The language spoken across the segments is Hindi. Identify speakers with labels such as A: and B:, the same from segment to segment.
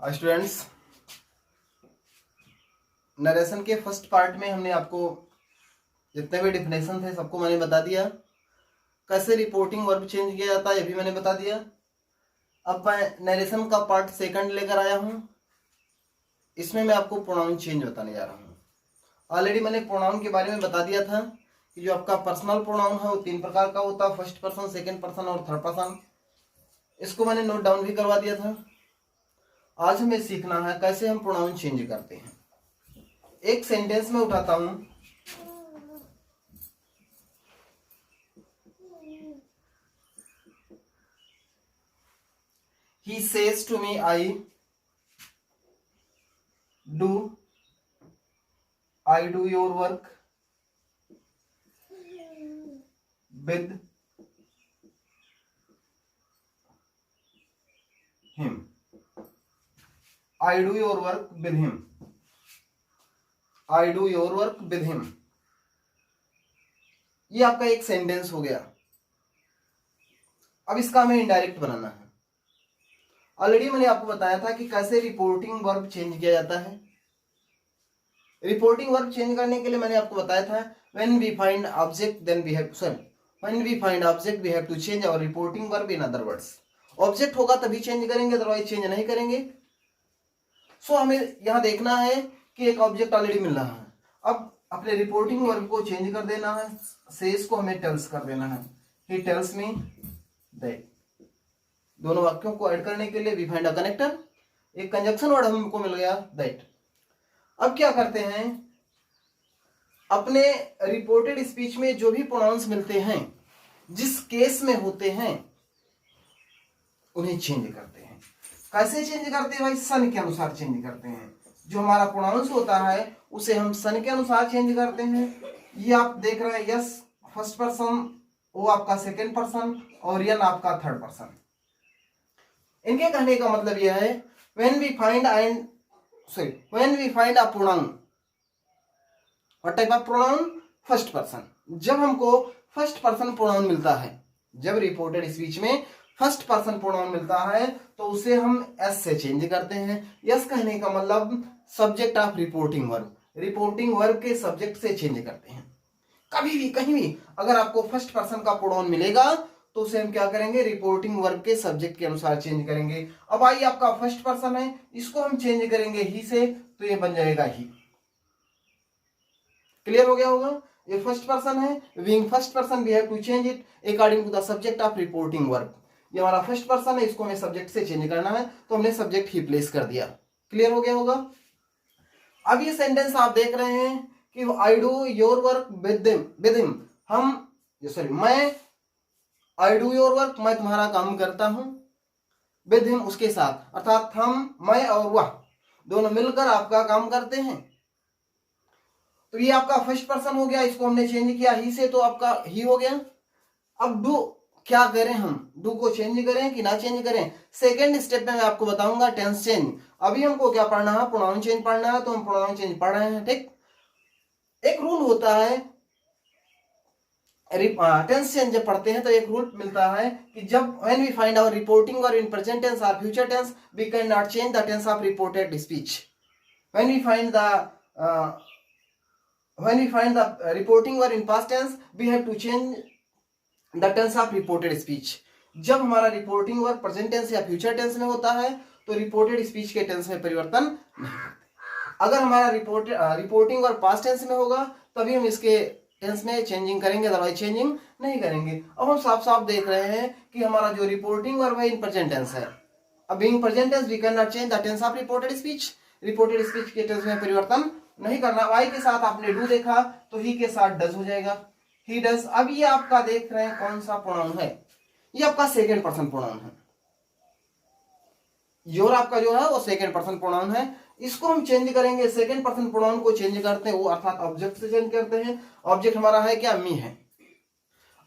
A: स्टूडेंट्स, नरेशन के फर्स्ट पार्ट में हमने आपको जितने भी डिफिनेशन थे सबको मैंने बता दिया। कैसे रिपोर्टिंग वर्ब चेंज किया जाता है ये भी मैंने बता दिया। अब मैं नरेशन का पार्ट सेकंड लेकर आया हूँ। इसमें मैं आपको प्रोनाउन चेंज बताने जा रहा हूँ। ऑलरेडी मैंने प्रोनाउन के बारे में बता दिया था कि जो आपका पर्सनल प्रोनाउन है वो 3 प्रकार का होता है, फर्स्ट पर्सन, सेकेंड पर्सन और थर्ड पर्सन। इसको मैंने नोट डाउन भी करवा दिया था। आज हमें सीखना है कैसे हम प्रोनाउन चेंज करते हैं। एक सेंटेंस में उठाता हूं। He says to me, I do your work with him. I do your work with him. I do your work with him. ये आपका एक सेंटेंस हो गया। अब इसका हमें इनडायरेक्ट बनाना है। ऑलरेडी मैंने आपको बताया था कि कैसे रिपोर्टिंग वर्ब चेंज किया जाता है। रिपोर्टिंग वर्ब चेंज करने के लिए मैंने आपको बताया था when we find object we have to change our reporting verb in other words. Object होगा तभी चेंज करेंगे, अदरवाइज चेंज नहीं करेंगे। सो हमें यहां देखना है कि एक ऑब्जेक्ट ऑलरेडी मिल रहा है। अब अपने रिपोर्टिंग वर्ब को चेंज कर देना है। सेज को हमें टेल्स कर देना है। He tells me that. दोनों वाक्यों को ऐड करने के लिए वी फाइंड अ कनेक्टर। एक कंजक्शन वर्ड हमको मिल गया दैट। अब क्या करते हैं, अपने रिपोर्टेड स्पीच में जो भी प्रोनाउंस मिलते हैं, जिस केस में होते हैं, उन्हें चेंज करते हैं। कैसे चेंज करते हैं भाई? सन के अनुसार चेंज करते हैं। जो हमारा प्रोनाउंस होता है उसे हम सन के अनुसार चेंज करते हैं। ये आप देख रहे हैं, यस फर्स्ट पर्सन, वो आपका सेकेंड पर्सन और यन आपका थर्ड पर्सन। इनके कहने का मतलब यह है when we find a pronoun, what type of pronoun? First person. जब हमको फर्स्ट पर्सन प्रोनाउन मिलता है, जब रिपोर्टेड स्पीच में फर्स्ट पर्सन प्रोनाउन मिलता है तो उसे हम एस से चेंज करते हैं। यस कहने का मतलब subject of reporting verb, reporting verb के सब्जेक्ट से चेंज करते हैं। कभी भी कहीं भी अगर आपको फर्स्ट पर्सन का प्रोनाउन मिलेगा तो उसे हम क्या करेंगे, रिपोर्टिंग वर्ब के सब्जेक्ट के अनुसार चेंज करेंगे। अब आइए, आपका फर्स्ट पर्सन है, इसको हम चेंज करेंगे ही से, तो ये बन जाएगा ही। क्लियर हो गया होगा? ये फर्स्ट पर्सन है, being first person we have to change it according to the subject of reporting verb. ये हमारा फर्स्ट पर्सन है, इसको हमें सब्जेक्ट से चेंज करना है, तो हमने सब्जेक्ट ही प्लेस कर दिया। क्लियर हो गया होगा? अब ये सेंटेंस आप देख रहे हैं कि I do your work with him. मैं आई डू योर वर्क, मैं तुम्हारा काम करता हूं, विद हिम उसके साथ, अर्थात हम, मैं और वह दोनों मिलकर आपका काम करते हैं। तो ये आपका फर्स्ट पर्सन हो गया, इसको हमने चेंज किया ही से, तो आपका ही हो गया। अब डू क्या करें, हम डू को चेंज करें कि ना चेंज करें? सेकेंड स्टेप में मैं आपको बताऊंगा टेंस चेंज। अभी हमको क्या पढ़ना है, प्रोनाउन चेंज पढ़ना है, तो हम प्रोनाउन चेंज पढ़ रहे हैं। ठीक, एक रूल होता है टेंस चेंज जब पढ़ते हैं तो एक रूल मिलता है कि जब when we find our reporting or in present tense or future tense we cannot change the tense of reported speech. When we find the reporting or in past tense we have to change the tense of reported speech. जब हमारा रिपोर्टिंग वर्ब प्रेजेंट टेंस या फ्यूचर टेंस में होता है तो रिपोर्टेड स्पीच के टेंस में परिवर्तन नहीं करते। अगर हमारा रिपोर्टिंग वर्ब पास्ट टेंस में होगा तभी हम इसके टेंस में चेंजिंग करेंगे, अदरवाइज चेंजिंग नहीं करेंगे। अब हम साफ साफ देख रहे हैं कि हमारा जो रिपोर्टिंग वर्ब है इन प्रेजेंट टेंस है। अब being present tense we can not change the tense of reported speech. Reported speech के टेंस में परिवर्तन नहीं करना। वाई के साथ आपने डू देखा तो ही के साथ डज हो जाएगा, ही डज। अब ये आपका देख रहे हैं कौन सा प्रोनाउन है, ये आपका सेकेंड पर्सन प्रोनाउन है। योर आपका जो है वो सेकेंड पर्सन प्रोनाउन है, इसको हम चेंज करेंगे। सेकेंड पर्सन प्रोनाउन को चेंज करते हैं, वो अर्थात ऑब्जेक्ट से चेंज करते हैं। ऑब्जेक्ट हमारा है क्या, मी है।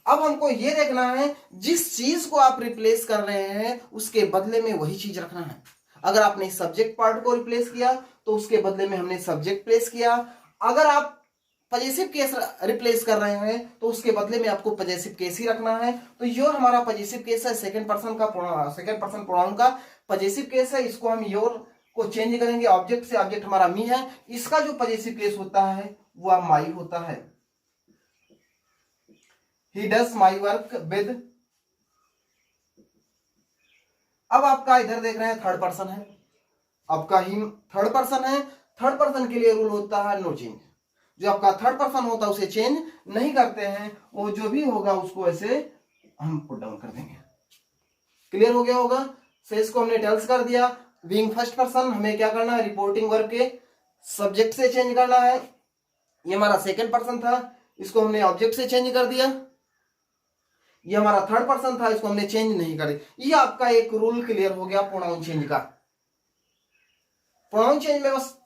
A: अब हमको ये देखना है जिस चीज को आप रिप्लेस कर रहे हैं उसके बदले में वही चीज रखना है। अगर आपने सब्जेक्ट पार्ट को रिप्लेस किया तो उसके बदले में हमने सब्जेक्ट प्लेस किया। अगर आप पजेसिव केस रिप्लेस कर रहे हैं तो उसके बदले में आपको पजेसिव केस ही रखना है। तो योर हमारा पजेसिव केस है, सेकेंड पर्सन प्रोनाउन का पजेसिव केस है, इसको हम योर को चेंज करेंगे, ऑब्जेक्ट से ऑब्जेक्ट हमारा मी है, इसका जो पॉजेसिव केस होता है वह माई होता है। He does my work with, अब आपका इधर देख रहे हैं थर्ड पर्सन है, आपका ही थर्ड पर्सन है, थर्ड पर्सन के लिए रूल होता है नो चेंज। जो आपका थर्ड पर्सन होता है उसे चेंज नहीं करते हैं, वो जो भी होगा उसको ऐसे हम पुट डाउन कर देंगे। क्लियर हो गया होगा। से इसको हमने टेल्स कर दिया। बीइंग फर्स्ट पर्सन हमें क्या करना है, रिपोर्टिंग वर्ब के सब्जेक्ट से चेंज करना है। ये हमारा सेकंड पर्सन था, इसको हमने ऑब्जेक्ट से चेंज कर दिया। ये हमारा थर्ड पर्सन था, इसको हमने चेंज नहीं करे। ये आपका एक रूल क्लियर हो गया प्रोनाउन चेंज का। प्रोनाउन चेंज में बस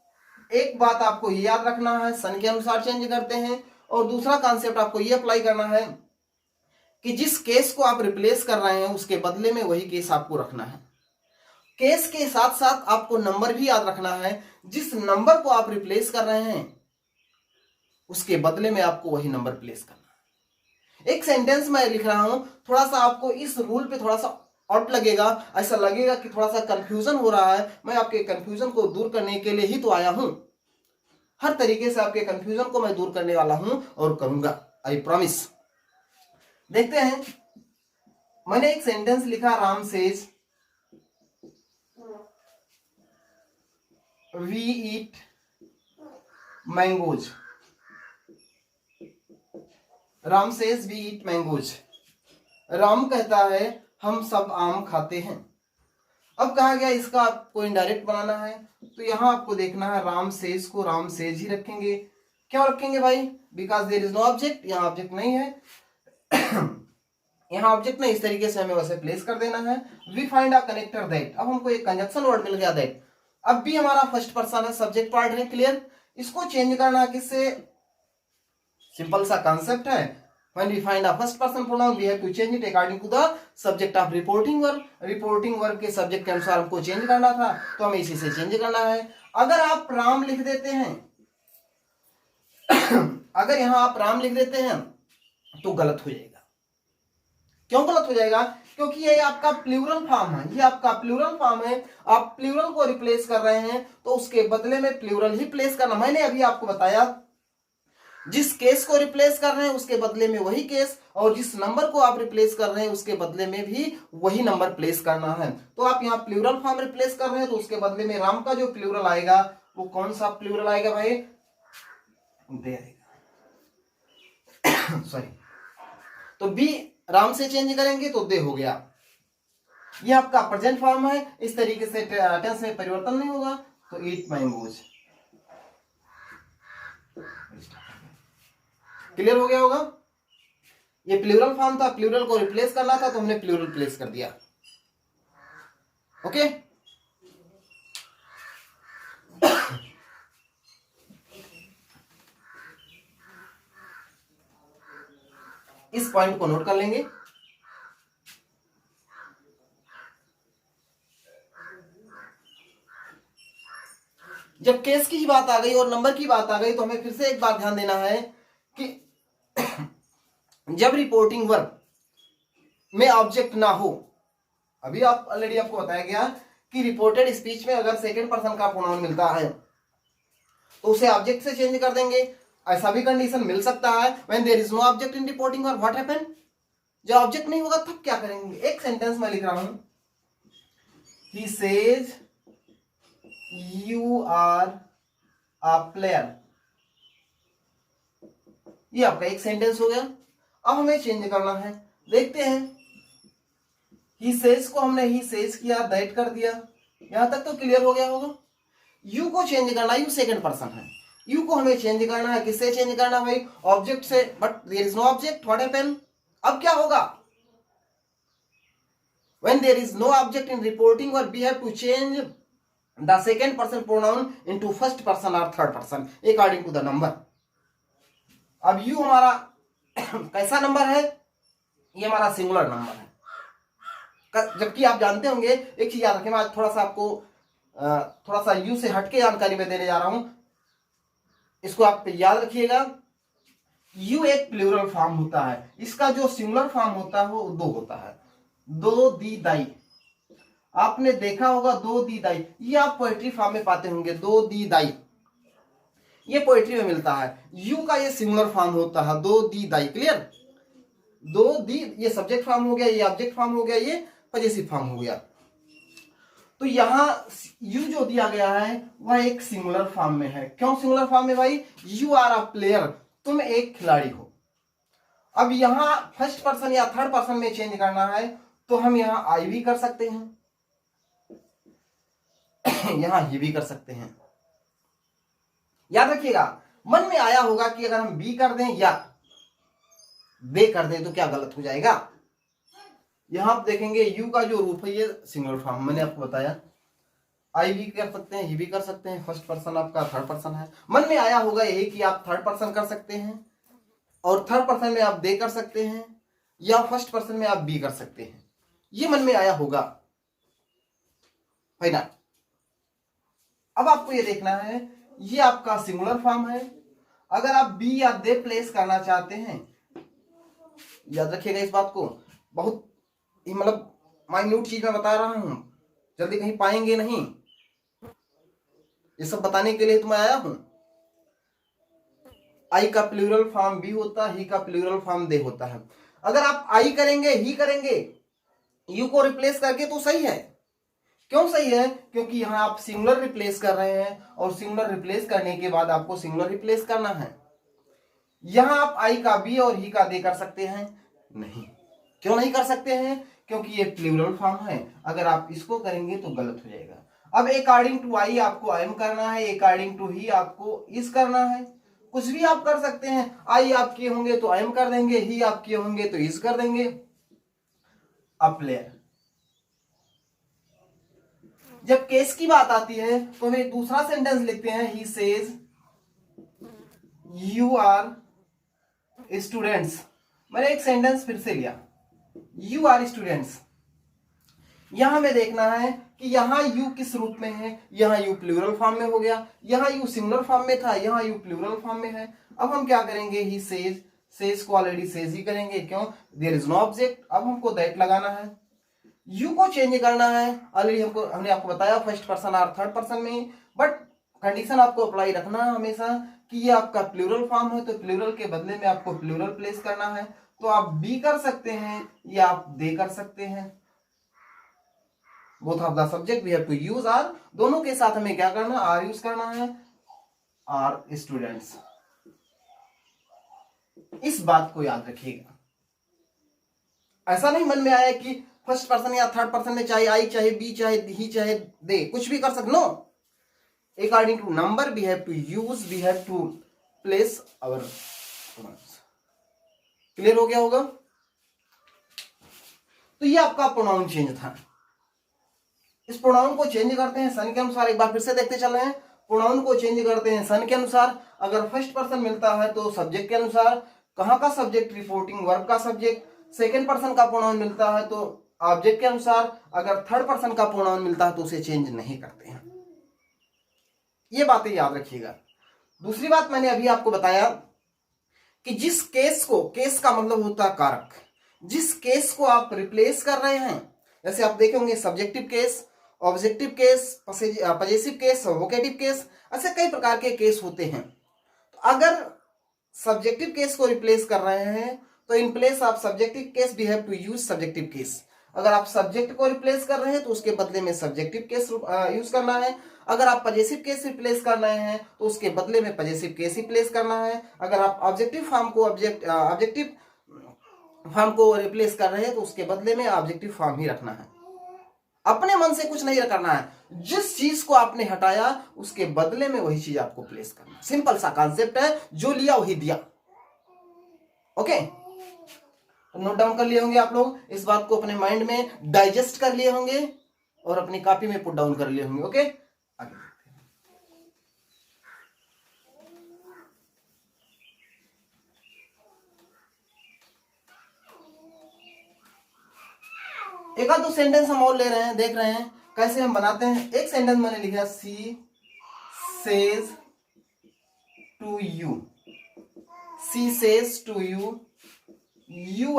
A: एक बात आपको ये याद रखना है, सन के अनुसार चेंज करते हैं। और दूसरा कॉन्सेप्ट आपको ये अप्लाई करना है कि जिस केस को आप रिप्लेस कर रहे हैं उसके बदले में वही केस आपको रखना है। केस के साथ साथ आपको नंबर भी याद रखना है। जिस नंबर को आप रिप्लेस कर रहे हैं उसके बदले में आपको वही नंबर प्लेस करना है। एक सेंटेंस मैं लिख रहा हूं, थोड़ा सा आपको इस रूल पे थोड़ा सा ऑड लगेगा, ऐसा लगेगा कि थोड़ा सा कंफ्यूजन हो रहा है। मैं आपके कंफ्यूजन को दूर करने के लिए ही तो आया हूं। हर तरीके से आपके कंफ्यूजन को मैं दूर करने वाला हूं और करूंगा, आई प्रॉमिस। देखते हैं, मैंने एक सेंटेंस लिखा, Ram says we eat mangoes. Ram says we eat mangoes. Ram कहता है हम सब आम खाते हैं। अब कहा गया इसका आपको इनडायरेक्ट बनाना है, तो यहां आपको देखना है राम सेज को राम सेज ही रखेंगे। क्यों रखेंगे भाई? Because there is no object, यहां ऑब्जेक्ट नहीं है। यहां ऑब्जेक्ट नहीं, इस तरीके से हमें वैसे प्लेस कर देना है। We find a connector that, अब हमको एक कंजक्शन वर्ड मिल गया दैट। अब भी हमारा फर्स्ट पर्सन है, सब्जेक्ट पार्ट है, क्लियर। इसको चेंज करना किससे? सिंपल सा कॉन्सेप्ट है, when we find a first person pronoun we have to change it according to the subject of reporting verb। Reporting verb के सब्जेक्ट के अनुसार हमको चेंज करना था, तो हमें इसी से चेंज करना है। अगर आप राम लिख देते हैं अगर यहां आप राम लिख देते हैं तो गलत हो जाएगा। क्यों गलत हो जाएगा? क्योंकि ये आपका प्लूरल फॉर्म है, ये आपका प्लूरल फॉर्म है। आप प्लूरल को रिप्लेस कर रहे हैं तो उसके बदले में प्लूरल ही प्लेस करना। मैंने अभी आपको बताया जिस केस को रिप्लेस कर रहे हैं उसके बदले में वही केस, और जिस नंबर को आप रिप्लेस कर रहे हैं उसके बदले में भी वही नंबर प्लेस करना है। तो आप यहाँ प्लूरल फॉर्म रिप्लेस कर रहे हैं तो उसके बदले में राम का जो प्लूरल आएगा वो कौन सा प्लूरल आएगा भाई? दे आएगा। सॉरी, तो बी राम से चेंज करेंगे तो दे हो गया। ये आपका प्रेजेंट फॉर्म है, इस तरीके से टेंस में परिवर्तन नहीं होगा। तो ईट मैंगोज। क्लियर हो गया होगा। ये प्लूरल फॉर्म था, प्लूरल को रिप्लेस करना था तो हमने प्लूरल प्लेस कर दिया। ओके, इस पॉइंट को नोट कर लेंगे। जब केस की ही बात आ गई और नंबर की बात आ गई तो हमें फिर से एक बात ध्यान देना है कि जब रिपोर्टिंग वर्ब में ऑब्जेक्ट ना हो, अभी आप ऑलरेडी आपको बताया गया कि रिपोर्टेड स्पीच में अगर सेकंड पर्सन का प्रोनाउन मिलता है तो उसे ऑब्जेक्ट से चेंज कर देंगे। ऐसा भी कंडीशन मिल सकता है when there is no object in reporting verb, what happen? जब ऑब्जेक्ट नहीं होगा तब क्या करेंगे? एक सेंटेंस में लिख रहा हूं, he says you are a player. ये आपका एक सेंटेंस हो गया। अब हमें चेंज करना है, देखते हैं। ही सेज को हमने ही सेज किया, दैट कर दिया, यहां तक तो क्लियर हो गया होगा। यू को चेंज करना, यू सेकंड पर्सन है, यू को हमें चेंज करना है। किससे चेंज करना भाई? ऑब्जेक्ट से, but there is no object, what happen? अब क्या होगा? When there is no object in reporting verb we have to change the second person pronoun into first person और third person according to the number. अब यू हमारा कैसा नंबर है? ये हमारा सिंगुलर नंबर है। जबकि आप जानते होंगे, एक चीज याद रखें, मैं आज थोड़ा सा यू से हटके जानकारी में देने जा रहा हूं, इसको आप याद रखिएगा। यू एक प्लूरल फॉर्म होता है, इसका जो सिंगुलर फॉर्म होता है वो दो होता है, दो दी दाई। आपने देखा होगा दो दी दाई, ये आप पोएट्री फॉर्म में पाते होंगे, दो दी दाई, ये पोएट्री में मिलता है। यू का ये सिंगुलर फॉर्म होता है, दो दी दाई। क्लियर? दो दी, ये सब्जेक्ट फॉर्म हो गया, ये ऑब्जेक्ट फॉर्म हो गया, ये पजेसिव फॉर्म हो गया। तो यहां यू जो दिया गया है वह एक सिंगुलर फॉर्म में है। क्यों सिंगुलर फॉर्म में भाई? यू आर अ प्लेयर, तुम एक खिलाड़ी हो। अब यहां फर्स्ट पर्सन या थर्ड पर्सन में चेंज करना है तो हम यहां आई भी कर सकते हैं, यहां ही भी कर सकते हैं। याद रखिएगा, मन में आया होगा कि अगर हम बी कर दें या दे कर दें तो क्या गलत हो जाएगा। यहां आप देखेंगे यू का जो रूप है ये सिंगुलर फॉर्म, मैंने आपको बताया। आई भी कर सकते हैं, ही भी कर सकते हैं, फर्स्ट पर्सन आपका थर्ड पर्सन है। मन में आया होगा यही कि आप थर्ड पर्सन कर सकते हैं और थर्ड पर्सन में आप दे कर सकते हैं या फर्स्ट पर्सन में आप बी कर सकते हैं, ये मन में आया होगा, है ना। अब आपको ये देखना है, ये आपका सिंगुलर फॉर्म है। अगर आप बी या दे प्लेस करना चाहते हैं, याद रखिएगा इस बात को, बहुत मतलब माइन्यूट चीज मैं बता रहा हूं, जल्दी कहीं पाएंगे नहीं, ये सब बताने के लिए तो मैं आया हूं। आई का प्लूरल फॉर्म बी होता है, ही का प्लूरल फॉर्म दे होता है। अगर आप आई करेंगे, ही करेंगे यू को रिप्लेस करके तो सही है। क्यों सही है? क्योंकि यहां आप सिंगुलर रिप्लेस कर रहे हैं और सिंगुलर रिप्लेस करने के बाद आपको सिंगुलर रिप्लेस करना है। यहां आप आई का बी और ही का दे कर सकते हैं? नहीं। क्यों नहीं कर सकते हैं? क्योंकि ये प्लूरल फॉर्म है, अगर आप इसको करेंगे तो गलत हो जाएगा। अब अकॉर्डिंग टू आई आपको एम करना है, अकॉर्डिंग टू ही आपको इस करना है। कुछ भी आप कर सकते हैं, आई आप किए होंगे तो एम कर देंगे, ही आप किए होंगे तो इस कर देंगे। अब प्लेयर, जब केस की बात आती है तो हम एक दूसरा सेंटेंस लिखते हैं, he says you are students. मैंने एक सेंटेंस फिर से लिया, यू आर स्टूडेंट्स। यहां हमें देखना है कि यहां यू किस रूप में है, यहां यू प्लूरल फॉर्म में हो गया, यहां यू सिंगुलर फॉर्म में था, यहां यू प्लूरल फॉर्म में है। अब हम क्या करेंगे, ही सेज, सेज को ऑलरेडी सेज ही करेंगे, क्यों? There is no object. अब हमको दैट लगाना है, यू को चेंज करना है, ऑलरेडी हमने आपको बताया फर्स्ट पर्सन और थर्ड पर्सन में, बट कंडीशन आपको अप्लाई रखना है हमेशा कि ये आपका प्लूरल फॉर्म है तो प्लूरल के बदले में आपको प्लूरल प्लेस करना है। तो आप बी कर सकते हैं या आप दे कर सकते हैं। Both of the subject we have to use are, दोनों के साथ हमें क्या करना, आर यूज करना है, आर स्टूडेंट्स। इस बात को याद रखिएगा। ऐसा नहीं मन में आया कि फर्स्ट पर्सन या थर्ड पर्सन में चाहे आई चाहे बी चाहे ही चाहे दे कुछ भी कर सकते, no. According to number we have to use, we have to place our pronouns. Clear हो गया होगा? तो ये आपका प्रोनाउन चेंज था। इस प्रोनाउन को चेंज करते हैं सन के अनुसार, एक बार फिर से देखते चल रहे हैं। प्रोनाउन को चेंज करते हैं सन के अनुसार। अगर फर्स्ट पर्सन मिलता है तो सब्जेक्ट के अनुसार, कहां का सब्जेक्ट, रिपोर्टिंग वर्ब का सब्जेक्ट। सेकेंड पर्सन का प्रोनाउन मिलता है तो ऑब्जेक्ट के अनुसार। अगर थर्ड पर्सन का प्रोनाउन मिलता है तो उसे चेंज नहीं करते हैं। ये बातें याद रखिएगा। दूसरी बात मैंने अभी आपको बताया कि जिस केस को, केस का मतलब होता है कारक, जिस केस को आप रिप्लेस कर रहे हैं, जैसे आप देखे होंगे subjective case, objective case, possessive case, vocative case, ऐसे कई प्रकार के केस होते हैं। तो अगर सब्जेक्टिव केस को रिप्लेस कर रहे हैं तो in place of subjective case we have to use subjective case. अगर आप सब्जेक्ट को रिप्लेस कर रहे हैं तो उसके बदले में सब्जेक्टिव केस यूज करना है। अगर आप पजेसिव केस रिप्लेस कर रहे हैं तो उसके बदले में पजेसिव केस ही प्लेस करना है। अगर आप ऑब्जेक्टिव फॉर्म को ऑब्जेक्टिव फॉर्म को रिप्लेस कर रहे हैं तो उसके बदले में ऑब्जेक्टिव फॉर्म ही रखना है। अपने मन से कुछ नहीं करना है, जिस चीज को आपने हटाया उसके बदले में वही चीज आपको प्लेस करना है। सिंपल सा कॉन्सेप्ट है, जो लिया वही दिया। ओके, नोट डाउन कर लिए होंगे आप लोग, इस बात को अपने माइंड में डाइजेस्ट कर लिए होंगे और अपनी कॉपी में पुट डाउन कर लिए होंगे। ओके, आगे देखते हैं। एक आध दो सेंटेंस हम और ले रहे हैं, देख रहे हैं कैसे हम बनाते हैं। एक सेंटेंस मैंने लिखा, she says to you, she says to you, you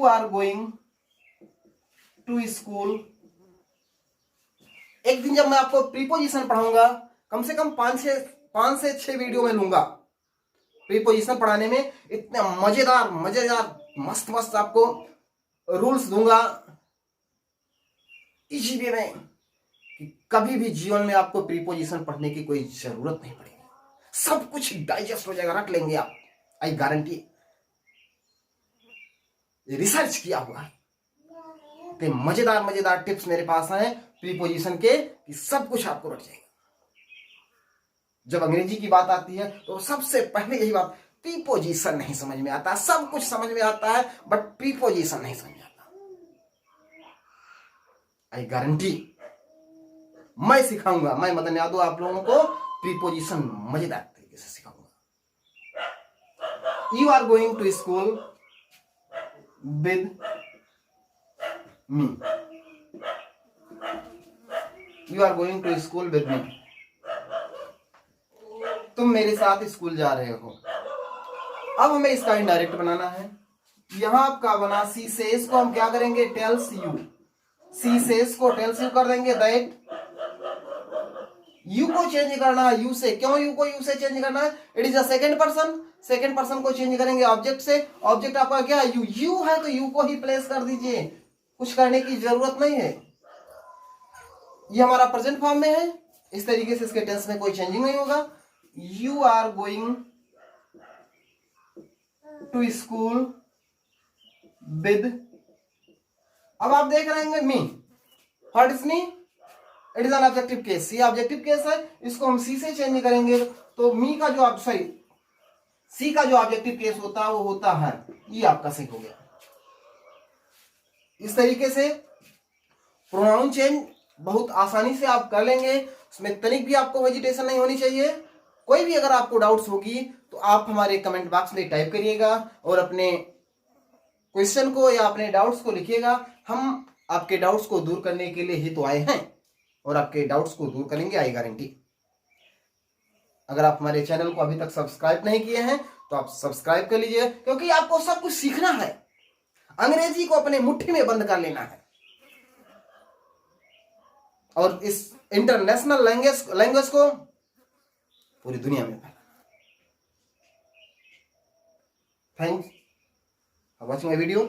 A: are going to school. एक दिन जब मैं आपको प्रीपोजिशन पढ़ाऊंगा, कम से कम 5 से 6 वीडियो में लूंगा प्रीपोजिशन पढ़ाने में। इतने मजेदार मजेदार मस्त मस्त आपको रूल्स दूंगा इजी वे में कि कभी भी जीवन में आपको प्रीपोजिशन पढ़ने की कोई जरूरत नहीं पड़ेगी। सब कुछ डाइजेस्ट हो जाएगा, रख लेंगे आप, आई गारंटी। रिसर्च किया हुआ है, तो मजेदार मजेदार टिप्स मेरे पास हैं प्रीपोजिशन के कि सब कुछ आपको रख जाएगा। जब अंग्रेजी की बात आती है तो सबसे पहले यही बात, प्रीपोजिशन नहीं समझ में आता। सब कुछ समझ में आता है बट प्रीपोजिशन नहीं समझ में आता। आई गारंटी मैं सिखाऊंगा, मैं मदन यादव आप लोगों को प्रीपोजिशन मजेदार तरीके से सिखाऊंगा। You are going to school with me. You are going to school with me. तुम मेरे साथ स्कूल जा रहे हो। अब हमें इसका इनडायरेक्ट बनाना है। यहां आपका बना सी सेज को हम क्या करेंगे, टेल्स यू। सी सेज को टेल्स यू कर देंगे। दैट यू को चेंज करना है यू से। क्यों यू को यू से चेंज करना है? It is a second person. Second person को चेंज करेंगे ऑब्जेक्ट से। ऑब्जेक्ट आपका क्या है? यू। यू है तो यू को ही प्लेस कर दीजिए, कुछ करने की जरूरत नहीं है। ये हमारा प्रेजेंट फॉर्म में है, इस तरीके से इसके टेंस में कोई चेंजिंग नहीं होगा। You are going to school with. अब आप देख रहे हैं me. What is me? It is an objective case. ये ऑब्जेक्टिव केस है, इसको हम सी से चेंज करेंगे तो मी का जो सी का जो ऑब्जेक्टिव केस होता है वो होता है ये आपका सही हो गया। इस तरीके से प्रोनाउन चेंज बहुत आसानी से आप कर लेंगे, उसमें तनिक भी आपको हेजिटेशन नहीं होनी चाहिए। कोई भी अगर आपको डाउट्स होगी तो आप हमारे कमेंट बॉक्स में टाइप करिएगा और अपने क्वेश्चन को या अपने डाउट्स को लिखिएगा। हम आपके डाउट्स को दूर करने के लिए ही तो आए हैं और आपके डाउट्स को दूर करेंगे, आई गारंटी। अगर आप हमारे चैनल को अभी तक सब्सक्राइब नहीं किए हैं तो आप सब्सक्राइब कर लीजिए, क्योंकि आपको सब कुछ सीखना है। अंग्रेजी को अपने मुट्ठी में बंद कर लेना है और इस इंटरनेशनल लैंग्वेज को पूरी दुनिया में फैलाना। Thanks for watching my video.